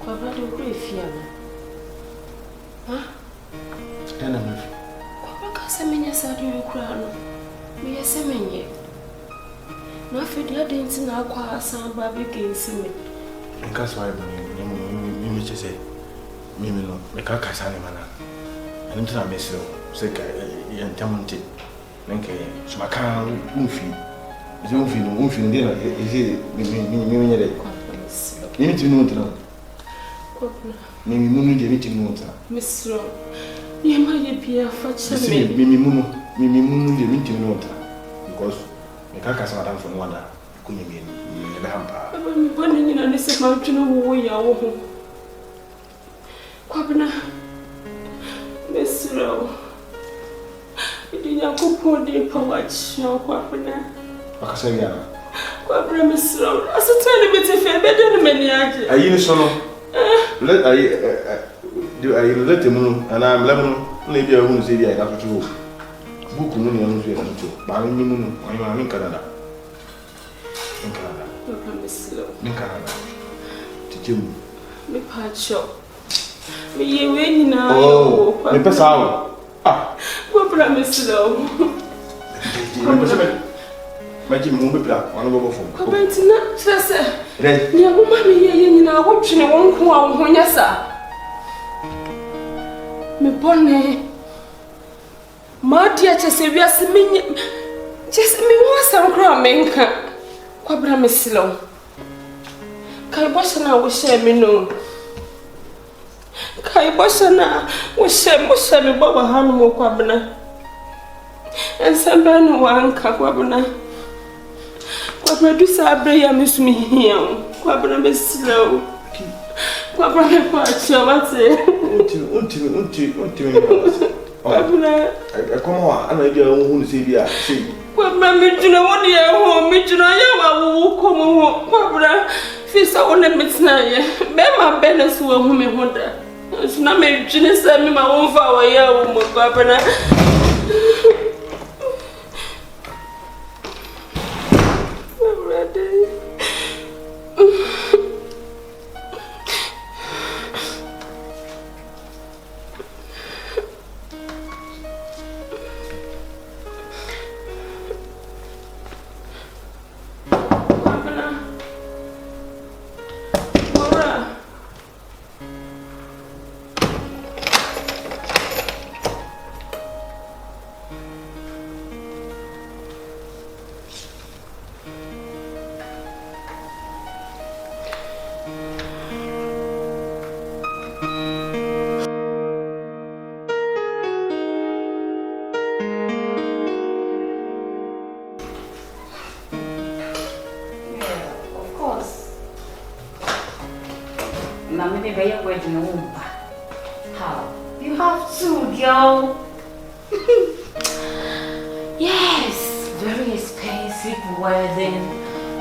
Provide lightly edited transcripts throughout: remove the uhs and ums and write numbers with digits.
Papa, do grief here. Huh? And I'm Papa, because I mean, yes, I do crown. Me, yes, I mean, ye. No, I feel the didn't know quite some baby against me. And that's why you just say, Mimi, no, I can't catch any man. And I'm telling you, sick and talented. Okay, so I can't feel. Is dinner. Is it me? You need to know to know. Mimi Munu, the meeting water. Miss Rowe, you might be a fetcher. Mimi Munu, the meeting water. Because I can't catch madam from one. Couldn't mean the hamper. I'm burning in this mountain away. Quabna, Miss Rowe, you didn't go poor dear watch your Quabna. Akasaya. Quabra, Miss Rowe, as a tiny bit of a better than many. Are you so? Let I let him and I'm lemon. Maybe I won't say I have to go. Book money on to. But I'm in Canada. In Canada. Miss Rowe. In Canada. To Jim. Me part shop. Me win now. Oh, me pass out. Ah. Quabra, Miss Rowe. My Jim won't be black. One over phone. Quabentina, Tessa. Dear woman, you know, watching a won't come out when yes, sir. Me bonnet. My dear Chesapeake, just me was some cramming. Quabra, Miss Lowe. Kai Boshana will share me no. Kai Boshana will share me Baba Hanumo Quabana. And some Ben one Quabana. Quabra do Sabria miss me here. Quabra Miss Slow. Quabra Patch, what's it? I come on, and I don't see the sea. Quabra Mijuna, 1 year home, Mijuna, will come home. Quabra, Fisa on the midnight. Bema Bennis will whom me wonder. It's not me, Jenny sent me my own flower, yeah, Quabra. How? You have to, girl. Yes, very expensive wedding,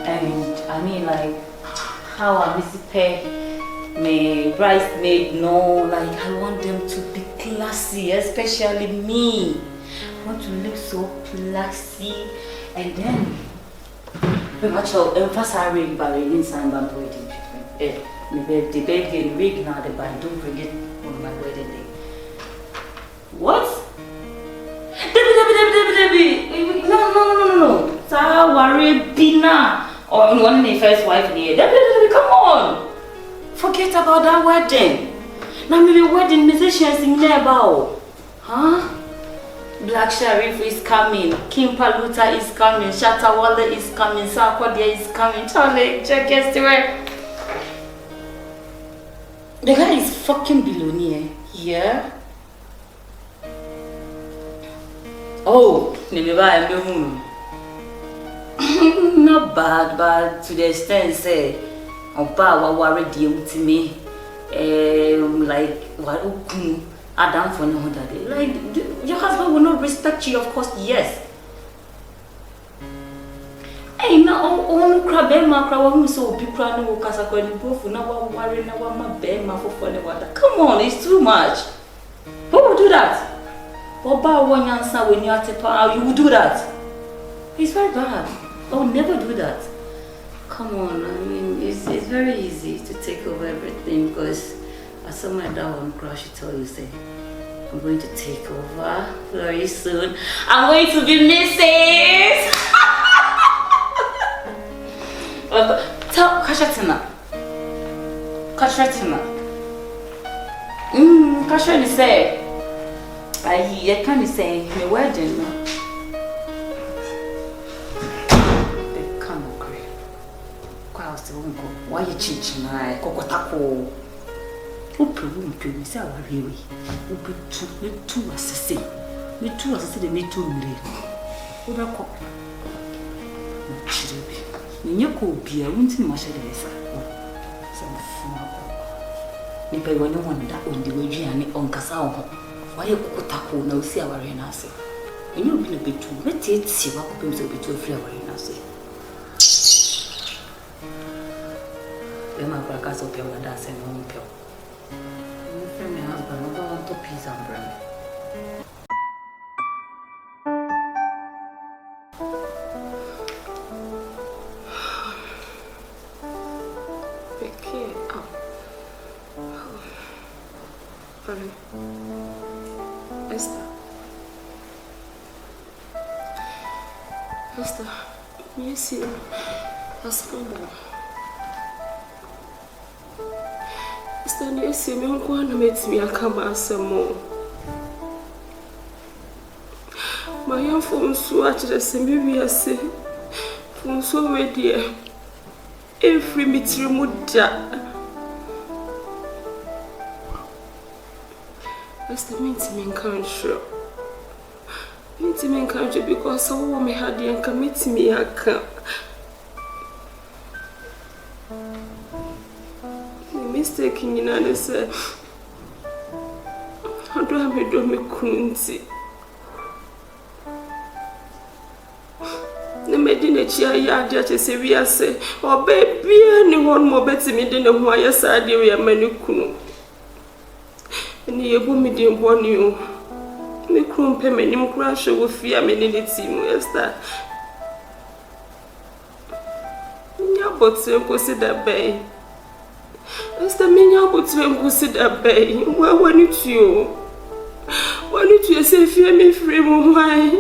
and I mean like how I miss it. My bridesmaid know, like I want them to be classy, especially me. I want to look so classy, and then we much of emphasize ring by inside my wedding treatment. The baby and ring now, but don't forget on my wedding day. What? Debbie. No. Sawari Bina. Or one of the first wife here. Debbie, come on. Forget about that wedding. Now maybe wedding musicians in Nebao. Huh? Black Sharif is coming. Kim Paluta is coming. Shatawale is coming. Sarkodia is coming. Charlie, check yesterday. The guy is fucking billionaire. Yeah? Oh, not bad, but to the extent say, Oba worried to me. Like what Adam for no that day. Like your husband will not respect you, of course, yes. Hey, now on crab macra so be crying no casa going both now worry now my bed my for water. Come on, it's too much. Who would do that? Oba one answer when you are to you would do that. It's very bad. I would never do that. Come on, I mean it's very easy to take over everything. wedding because as someone that one crush tell you say I'm going to take over very soon. I'm going to be Mrs. Tell Kashatina. Kasha say I can't say my wedding. They can't agree. Why you changing my kokotako? Open, say our really. Open two assassin. Me two assassin, me two million. Oda ko. Chiribi. Ninyo ko bia, wunti masha desa. Some fuma. Ni pe wani wanda ondi weji ani onkasa ho. Why you kokotako na usi our renase. Ninyo bi na betu, me tete wa ko pemse betu free our renase. Bema kwa kaso pe wanda se no mpe. My husband, I don't want to peace and bring. Becky, Sorry. Esther, you see, husband. Stand you see me on makes me a come as some more. My young phone swatch the same baby I say. Phone so dear. Every meeting muda. That's the meeting country. Meeting country because I want me had the and commit me a camp. Mistaking in an say, how do I do me kunti? The medina chia yard to say, we are say, or baby, anyone more better me than why I said you are many kunu. And you go me didn't warn you. Me crump him and him crash with fear many team, yes, that. Yeah, but so consider bay. Esther, me able to consider bay. Why need you? Why need you say fear me free? Why?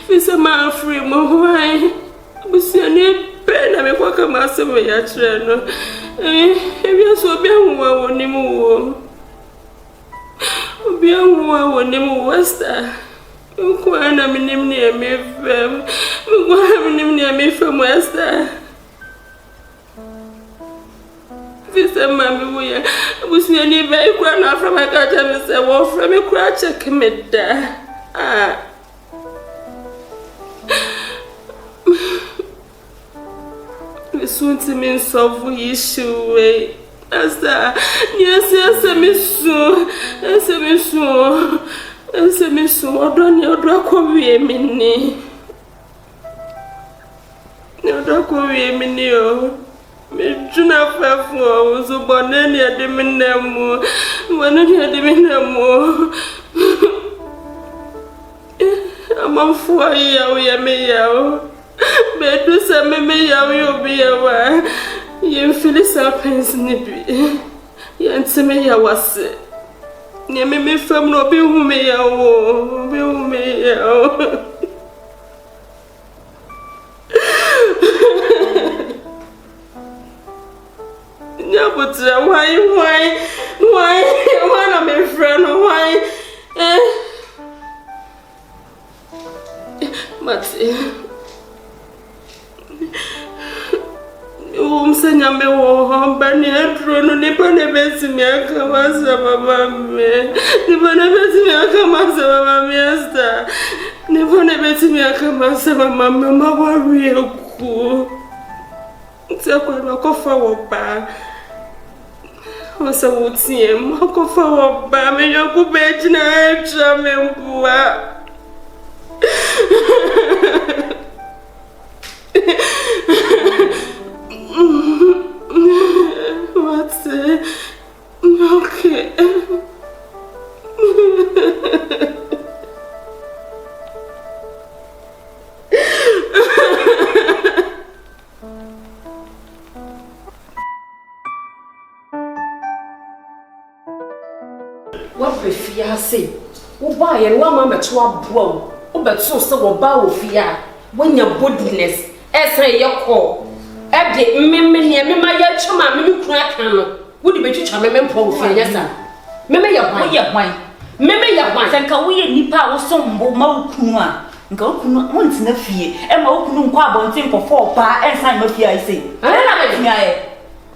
Feel a man free? Why? We see a new pen. I make what come out of my children. If you so be on him, be on him, Wester. You can't have him near me from. You can't have him near me from Wester. This mammy, we was nearly very grand from my garden and said, well, from a crouch, I commit there. Ah, soon to mean solve issue way. As that, yes, I miss so, or don't you drop away, Minnie? No, drop away, Minnie. Me juna fefo so bonani ademinamo wanani ademinamo amamfo ya we me ya be do se me ya we obi ya wa ye filisa pens ni bi ye ntime ya wase ne me fam no obi hu me ya wo obi hu me ya but why am I friend? Why? Mati. Senya me wo bani edro no ni pa ne besi mi aka wasa mama me. Ni pa ne besi mi aka wasa mama me Esther. Ni pa ne besi mi aka wasa mama me ma worry ku. Ntakwa na kofa wo ba. Osa wutie makofa wo ba me yoku be jina etra me mbua. What's it? Okay. What be fear say? Who buy and one mamma to a blow? Oh, but so bow fear. When your bodiness, as your call. Abdi, me my young chama, me crack hammer. Would you be to chama and poor fear, yes, sir? Maybe your wine. Maybe your wine. And can we nipa or some Mawu kuma? Go once in the fee, and Mawu quabble thing for 4 pa and sign of I say.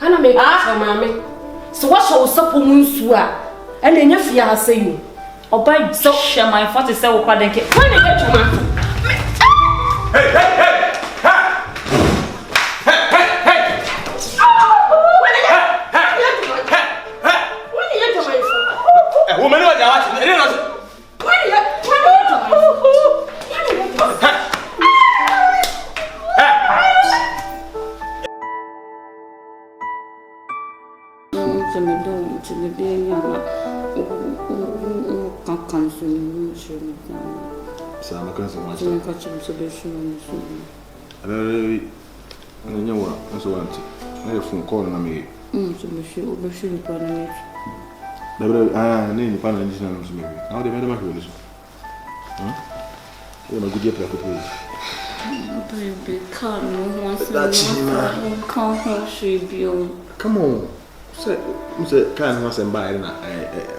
Anna make ask mammy. So what shall supple moon swear? And then your fear say you. Or by so shall my 47 pardon. When I get to my. Hey! Woman, what you watching? I don't know. Name pan and maybe. Now they made a macro. You're a good year for Baby, come on. Say, can't was and buy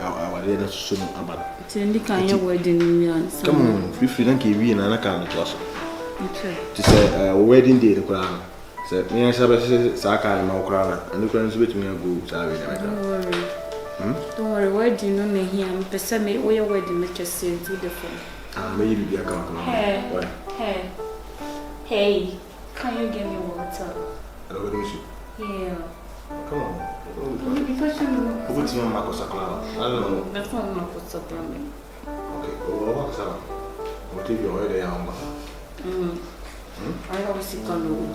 our dinner soon about. Tindy kind of wedding. Come on, 50 and KB and an account to us. To say a wedding day, the crown. Said, me and Sabbath Saka and Maukrana, and the friends with me a good salary. Don't worry, why do you know me here? I'm Pesame, where your wedding make us say to the phone. Maybe be a couple. Hey, can you give me water? Hello, yeah. Come on. Because you know. What's your Marcos Sakla? I don't know. That's not Marcos Sakla. Okay, what's up? What if you're already on? I always see come on.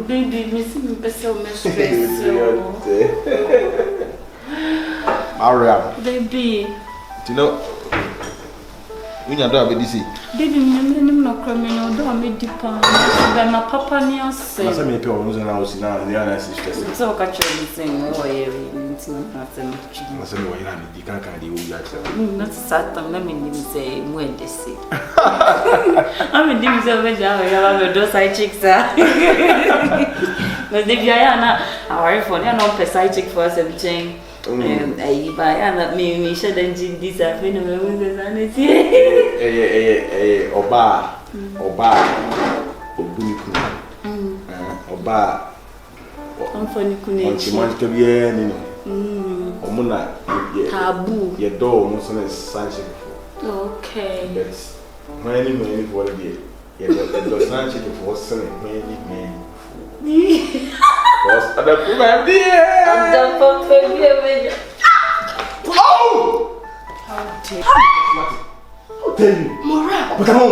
Baby, missing me so much stress. Aria. Baby. Do you know? We are doing this. Baby, I'm not criminal. Don't make deep. But my papa near say. I say, people who's now see now the other sisters. So catch everything. Oh, yeah, nothing. I say, why you have the can't do that? Not Satan. Let me say, when they say. I'm in this over there. I have those side chicks. But if you are not our phone, you're not a side chick for some change. I buy and me should engine this afternoon. Oba, Oba, I'm funny. Couldn't to be any. Omuna, taboo, your door, no son is sunshine. Okay, that's many for a year. It does not check for selling many. Was at the problem, dear. I'm the baby. Oh! How dare you? Mora, but come on.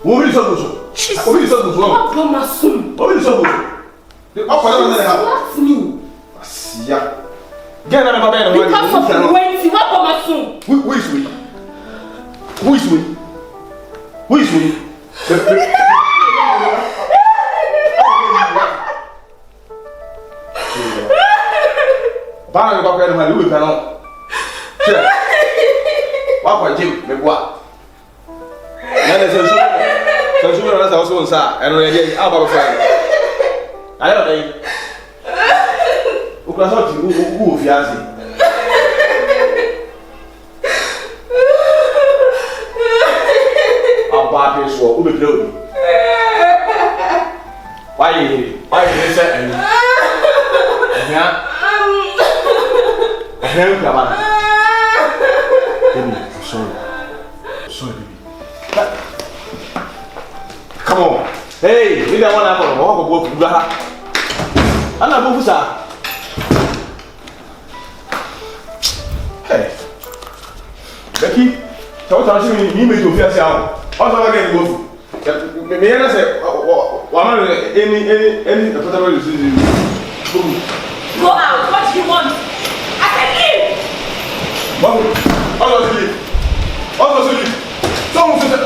What is up? What is up? What is up? What is up? What's me? Yeah. Get out of my bed. Because of the way you walk on my soon. Who is we? Who is we? Who is we? Bang about getting my Louis Canon. What Jim, make what? So soon as I was on sir, and already out of fire. I don't think. Who can help you? Who fiancé? Our party is who be close. Why you say? Yeah. Baby, I'm sorry. Baby. Come on. Hey, we don't want to go to the I'm not going to Hey. Becky, tell me you made your fear sound. What's all again go to? May I say, any go out. What do you want? Mawu, all of you. Someone said,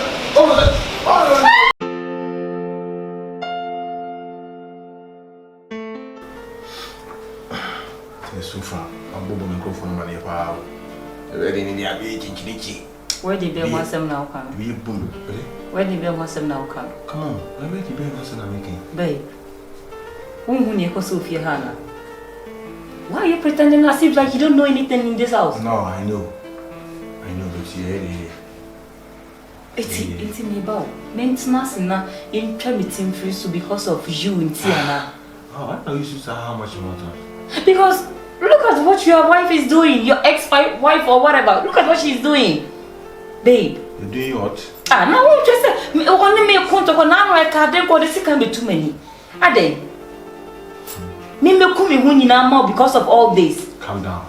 so far. I'm bobbing microphone money power. Ready in the abbey, Chinchinichi. Where did they want some now come? We boom. Where did they want some now come? Come on, where did you bring us in a making? Babe, who you Sophia Hannah? Why are you pretending as if like you don't know anything in this house? No, I know, but she had It's me about maintenance in meeting free because of you in Tiana. Oh, I know you should say how much you want to. Because look at what your wife is doing, your ex-wife or whatever. Look at what she's doing. Babe. You're doing what? Now what you say? Only me account of now I can't go this can be too many. Are they? Me come more because of all this. Calm down,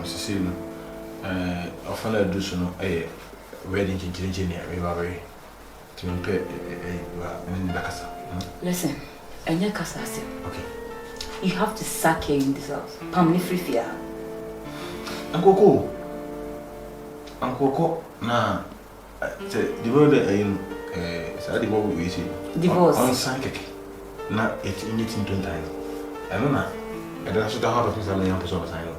Cecilia. Often I do so no wedding engineer, we were very to pay in the casa. Listen, and your casa. Okay. You have to sack her in this house. Pammy free fear. Uncle Coco, nah, the word we see. Divorce. On psychic. Now it's in it in 20 times. I don't know. I don't have to have a piece of my young person. I know.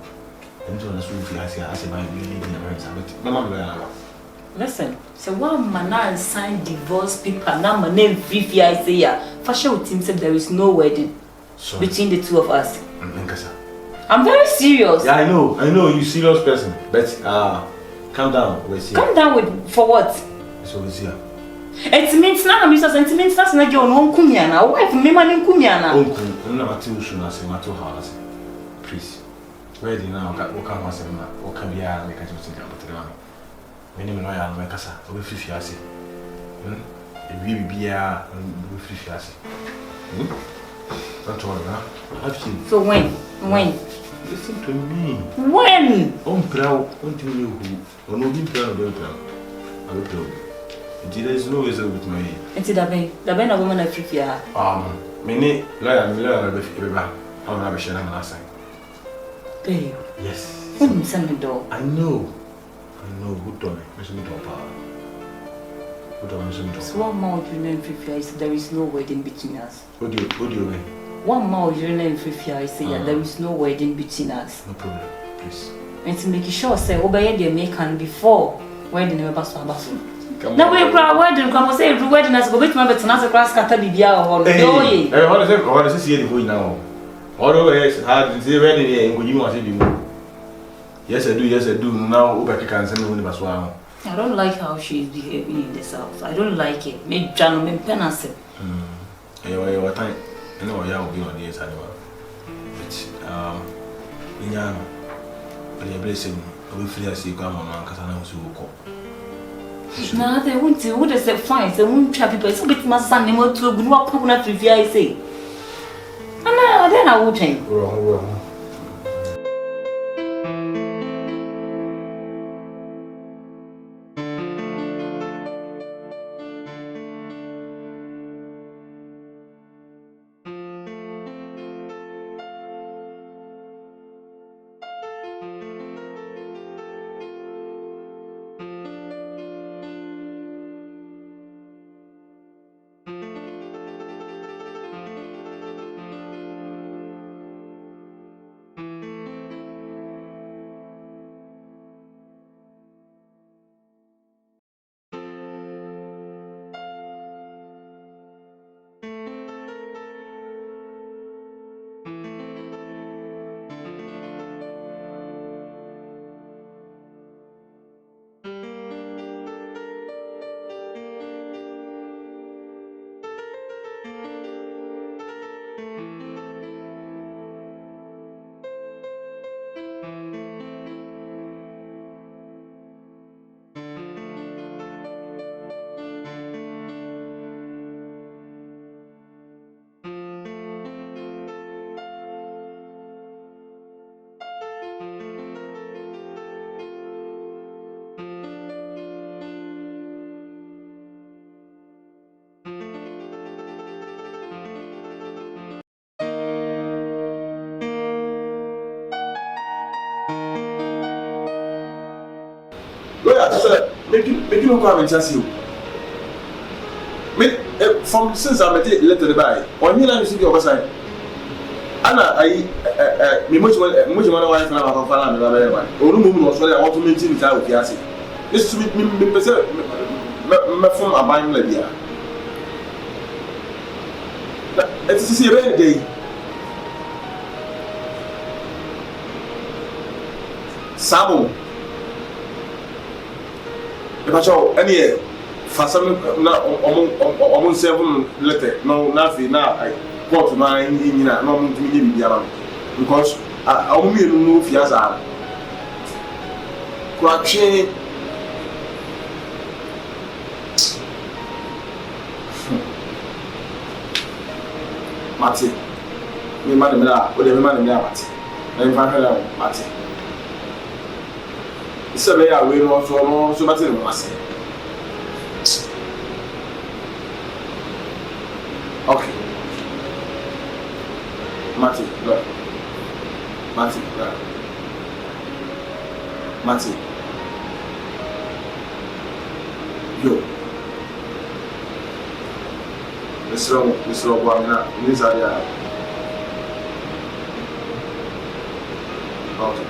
I'm to the I say my American. Listen, so one man signed divorce paper. Now my name Vivi I say ya. For sure with him said there is no wedding between the two of us. I'm very serious. Yeah, I know you serious person. But calm down. Calm down with for what? So it's here. It means now I'm just sentiment that's not your own kumiana. Wife me man kumiana. I'm not too sure I say my two house. Please. Ready now, what can I say now? What can be I make a think about the man? Minimum I am make us a with 50 years. If we be a with 50 years. Don't worry, have you? So when? Listen to me. When? Proud, until you who no be proud of proud. I will tell you. There is no reason with my. It's the Ben a woman of 50 years. Many lawyer with everyone. How have a share on our side? Babe. Yes. Send me door. I know. Good done. Mention it all power. Good done. Mention it all. So one more you know 50 years, there is no wedding between us. What do you mean? One more you know 50 years, there is no wedding between us. No problem, please. And to make sure, say, obey the American before wedding never pass for us. Now we cry wedding, come say every wedding as go bit my better as a class catabia or what is this here now? Although yes, hard to say wedding here and you want to do. Yes, I do. Now, Becky can send me as well. I don't like how she is behaving in this house. I don't like it. Make gentlemen penance. What time? I know I will be on the yes anymore. But, in your blessing, we feel as you come on because I know you will come. No, they won't do what is the fine. They won't trap people. It's a bit my son, they want to go up on a trivia, I say. And then I will change. Wrong. Make you come and chance you. From since I met letter by, or you know, you see the other side. Anna, me much one wife na ma fa na me ba be one onu mu no so ya what maintain ta o fiase this me pese me from aban la bia it's see every day sabo e ba cho any fasam na omo seven letter no na fi na court na nyina na omo ntimi nye bibia because omo mi no fiasa ko atwe Mati me ma de mela o de me ma de mela mati na in fa hela mati isa be ya we no so mati no ase okay Mati look Mati yo Mr. Obama, these are the okay.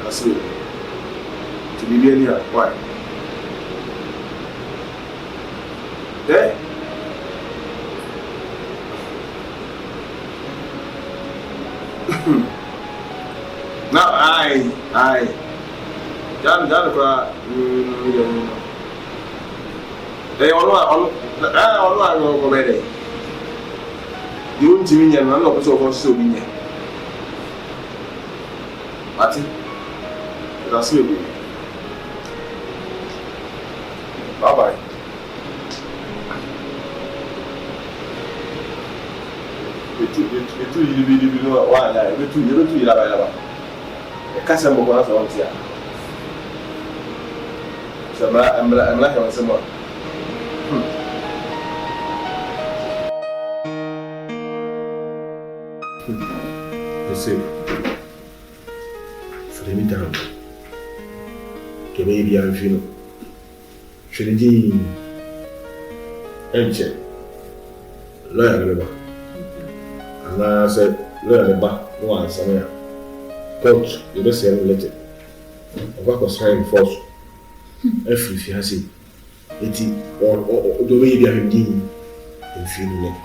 I see. To be here, why? There? Now, I. John, They all go better. You won't mean you're not so being here. Martin, that's you. Bye bye. You know why I do you that. A cousin will go on here. So I'm like on someone. Listen, for me down. Que baby I'm feeling. Should it be empty? Lawyer, and I said, lawyer, no answer. Coach, you don't say related. What was trying force? If you have seen it, or the way you have been in feeling it,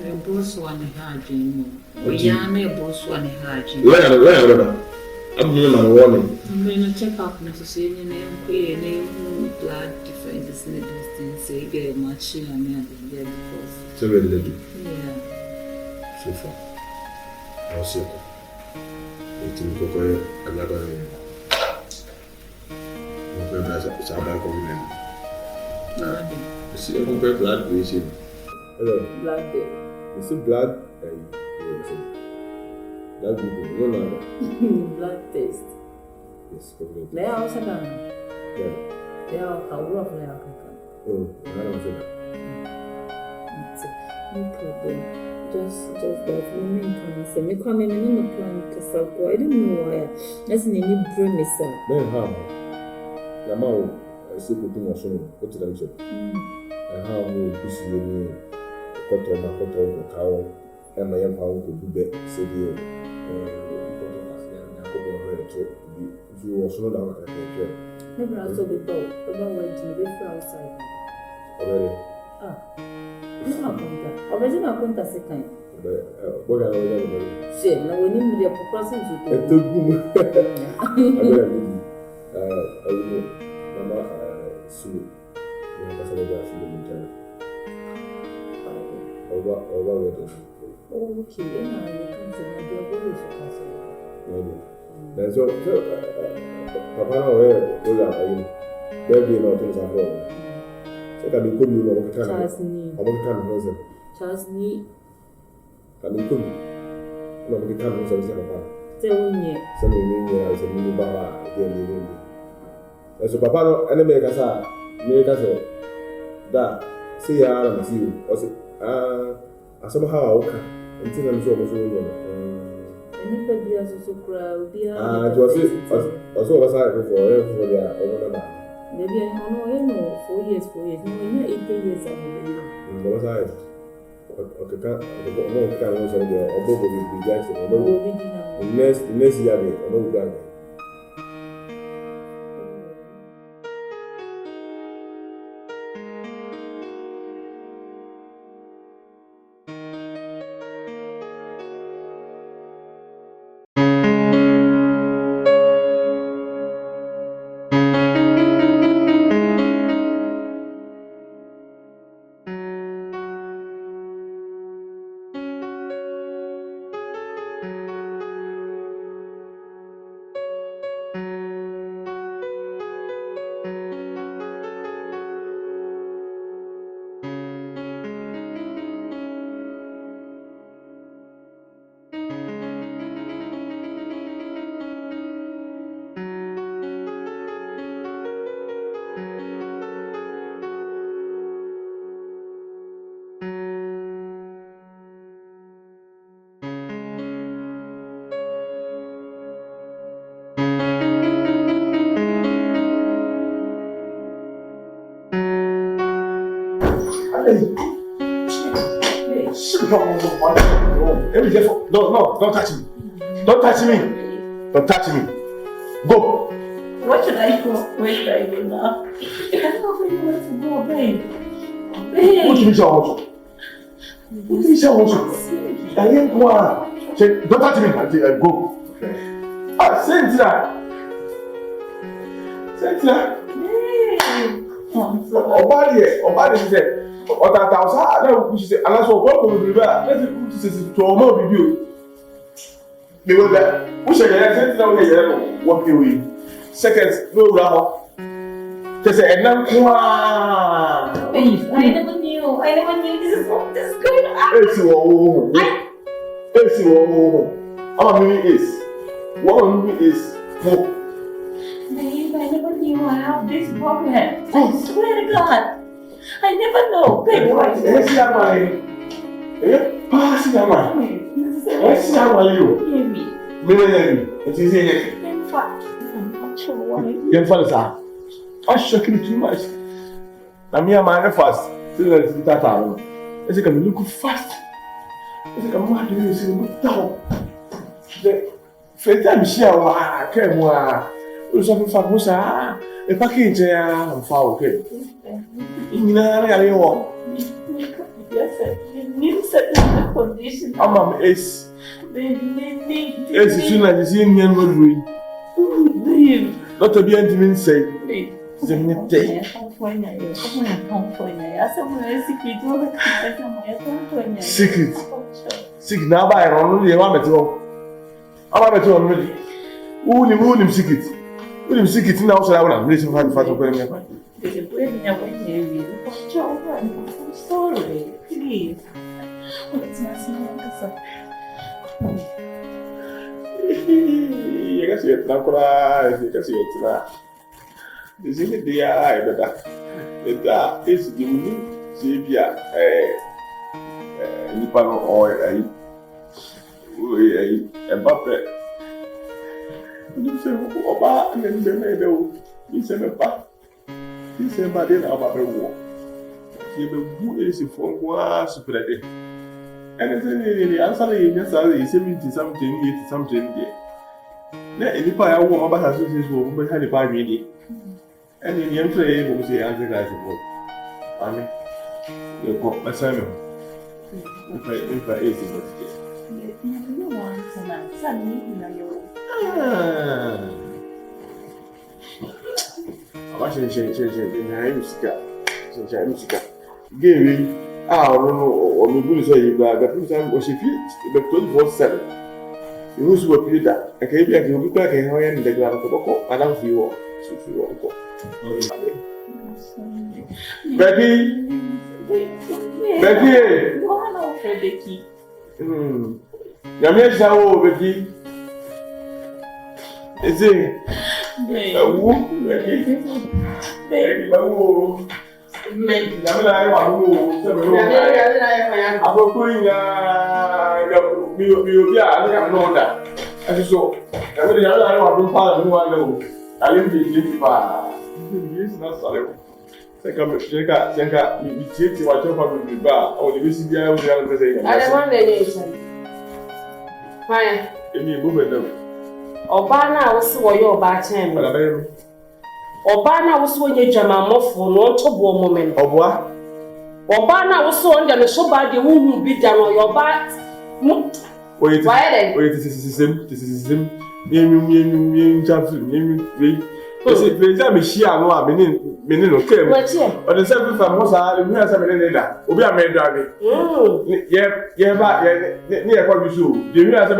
a boss one hard, we are a boss one hard. Where, I'm warning. I'm going to check up necessarily name, blood difference, and say, get a machine and get because. So, really, yeah. So far. I'll see you. It's in Cocoa, another name. It's our back of the name. You see, I'm very glad we see. Hello. Blood day. You see, blood. That people, no. Blood taste. Yes, completely. They are also done. Yeah. They are a rough layout. Oh, I don't say that. No problem. Just that woman can say, me come in and plan to sell. I don't know why. That's in any premise. Then how? The Mawu, I see putting my son, go to them. And how will push you cut on cow, and my young pound could be said here. You was not down at the chair. Maybe I'll still be bold. About why to be outside. Already. Already not going to second. What are you? Say, now we need to process it. It took boom. I will Mama Sue. Over wedding. Oh, okay, then I can say that they are always a that's what Papa, where are you? There be no things at home. So can you come to know what kind Charles Nee. Can you come? No, we can't know Papa. Tell me, as a new Baba again. As a Papa, and make us that. See, I must see you. I somehow until I'm so anybody has also crowd. It was also for their over. Maybe I know 4 years. No, 8 years. What was I? Next year, No, don't touch me. Don't touch me. Don't touch me. Go. Where should I go? Where should I go now? I don't know where you want to go, babe. Babe. What do you want? What do you want? I ain't going. Don't touch me until I go. Ah, Cynthia. Obadi said. Ọ̀tàtà ọ̀sá àdáwò kú ṣiṣẹ́ aláṣọ ọ̀pọ̀lọpọ̀ òbìnrin bá láti kú ti ṣe tó ọmọ òbí o. Gbèwé bẹ́, ó ṣe yẹ̀yẹ́ tí ó yẹ yẹ̀yẹ́ lọ wọ́n bí wèé. Second ló rà ọ́. Tẹ̀sẹ̀ ẹ̀ná ń kún áá. I never knew this is going to happen. Èsì wọ̀ ohun. Èsì wọ̀ ohun. Ọmọ mi ní èsì. Wọ́n mi ní èsì. Babe, I never knew I have this problem. I swear to God. I never know. Babe, what is it? Yes, Hear me. It is here. In fact, I'm not sure why. Your father, sir. I'm shocking too much. I'm here, my fast. Still, let's get that out. It's like I'm looking fast. It's like I'm not doing this in the town. The first time she came, it was something for Musa. A package, I'm far okay. You need certain conditions. I'm ace. Ace is soon as you see me and not to be anything say. Secret now by only a moment. I'm at already. Who him secret? Who him secret now? So I will have listened to the I'm sorry, please. What's my son? You can see it now, you can see it now. This is the eye, but that is the unique Sabia. Nipano or a buffet. You say, oh, and then the meadow. You say, he said, but then I'm a war. Who is it for was spread? And the answer is 70 something, 80 something. Then any pie war about associates will be had by me. And in the end, I will say, answer as a book. I mean, you got my Simon. If I ate it, you want some answer, I'm saying, Gary, I don't know, or maybe say you got the first time was if you the 24/7. You was what you that. I can't be back in her and the ground of tobacco, and I'll see you. Becky, Becky. Yamiya Sao, Becky. Is it? Becky, Senka, me take what you want to be back. Or the visit the other say. I don't want any. Fine. If you move it them. Obana was what you're batching. Obana was when you jam a muffle, no trouble moment. Oboa? Obana was so under the so bad you won't be down on your back. Wait, this is him. You President Michia no a menin no kem. O de say from Mosa, the me say menin da. Obi a me drive. Ye ba ne e kwa bisu. The me say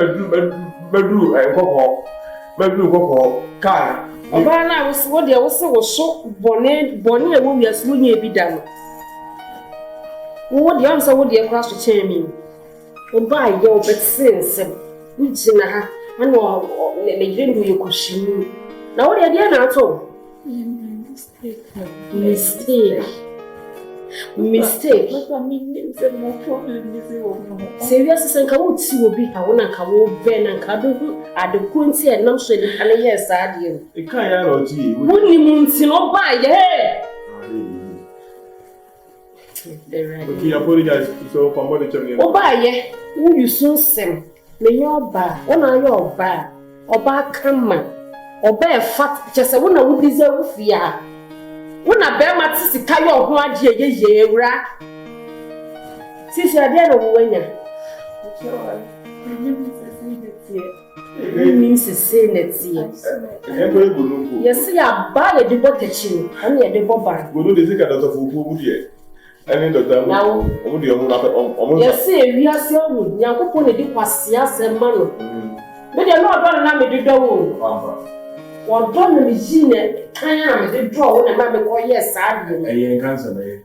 bedru nkoko kai. Oba na wo de wo se wo so bone e wo wiase wo nya bi da no. Wo de am say wo de kwa so chen mi. Oba ye o betsense. Ntina ha. Ana me grendu ye kushinu. Na wo de na ato. Mistake. But I mean, there's no problem with you. Serious and Kawuti will be Hawana Kawo Ben and Kadu at the Quincy and not shady and a yes, I do. The kind of tea. Wouldn't you mean to not buy your hair? Okay, apologize so for more than oh, buy ye. Who you so same? May your bar, one are your bar, or bar come man, or bear fat, just a woman would deserve fear. When I bear my sister, carry on one year, right? Since you are there, when you means to say that yes, see, I buy a debauchery, and yet the boba. Go to the second of food here. And then the now, yes, see, we are so young, Pony did was yes and man. But you're not going to do the or don't the machine, I am the draw and mamma, yes, I am. I can't say.